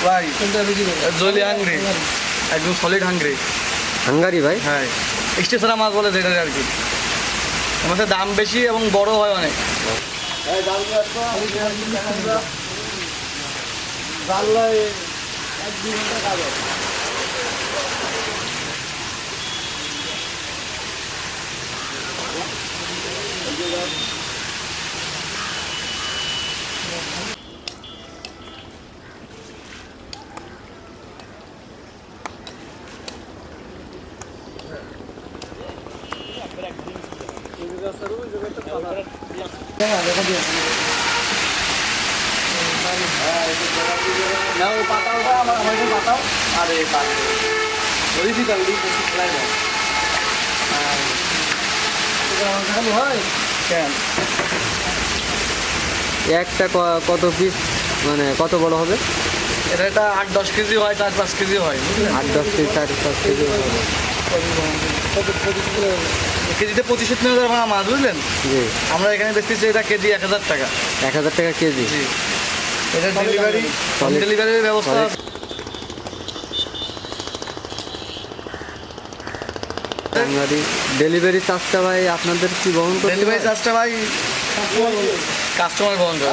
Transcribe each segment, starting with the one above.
ভাই জলি হাঙ্গরি, একদম solid Hungary. Hungary ভাই? হ্যাঁ, স্টেশনে মাছ বলে যেটা আর কি। আমাদের দাম বেশি এবং বড় হয় অনেক। একটা কত পিস, মানে কত বড় হবে? এটা 8-10 কেজি হয়, 4-5 কেজি হয়, বুঝলেন? 8-10 কেজি, 4-5 কেজি হবে। কেজিতে 25-30 হাজার মাছ, বুঝলেন? জি। আমরা এখানে বেচতেছি এটা কেজি 1000 টাকা। 1000 টাকা কেজি? জি। এটা ডেলিভারি, হোম ডেলিভারির ব্যবস্থা আছে। হাঙ্গারি ডেলিভারি চার্জটা ভাই আপনাদের কি বহন করতে? ডেলিভারি চার্জটা ভাই কাস্টমার বহন করে।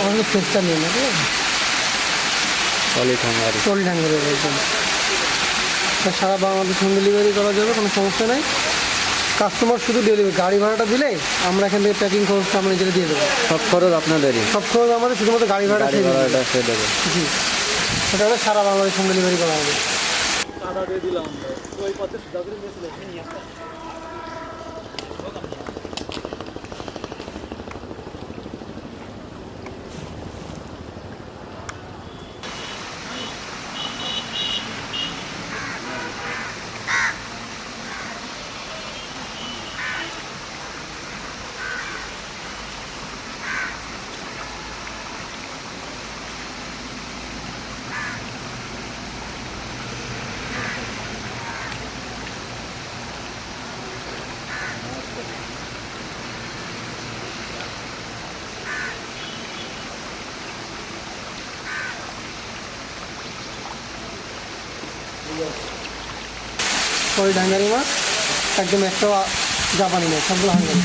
অনেক চেষ্টা নেই না, সলিড হাঙ্গারি। সলিড হাঙ্গারি একদম সারা বাংলাদেশ হোম ডেলিভারি করা যাবে, কোনো সমস্যা নেই। কাস্টমার শুধু ডেলিভারি, গাড়ি ভাড়াটা দিলে আমরা এখান থেকে প্যাকিং খরচটা আমরা নিজেরা দিয়ে দেবো। সব খরচ আপনাদেরই? সব খরচ আমাদের, শুধুমাত্র গাড়ি ভাড়াটা গাড়ি ভাড়াটা সে দেবে? জি, সেটা হলে সারা বাংলাদেশ হোম ডেলিভারি করা হবে। সলিড হাঙ্গারি মাছ একদম, একটাও জাপানি নেই, সবগুলো হাঙ্গারি।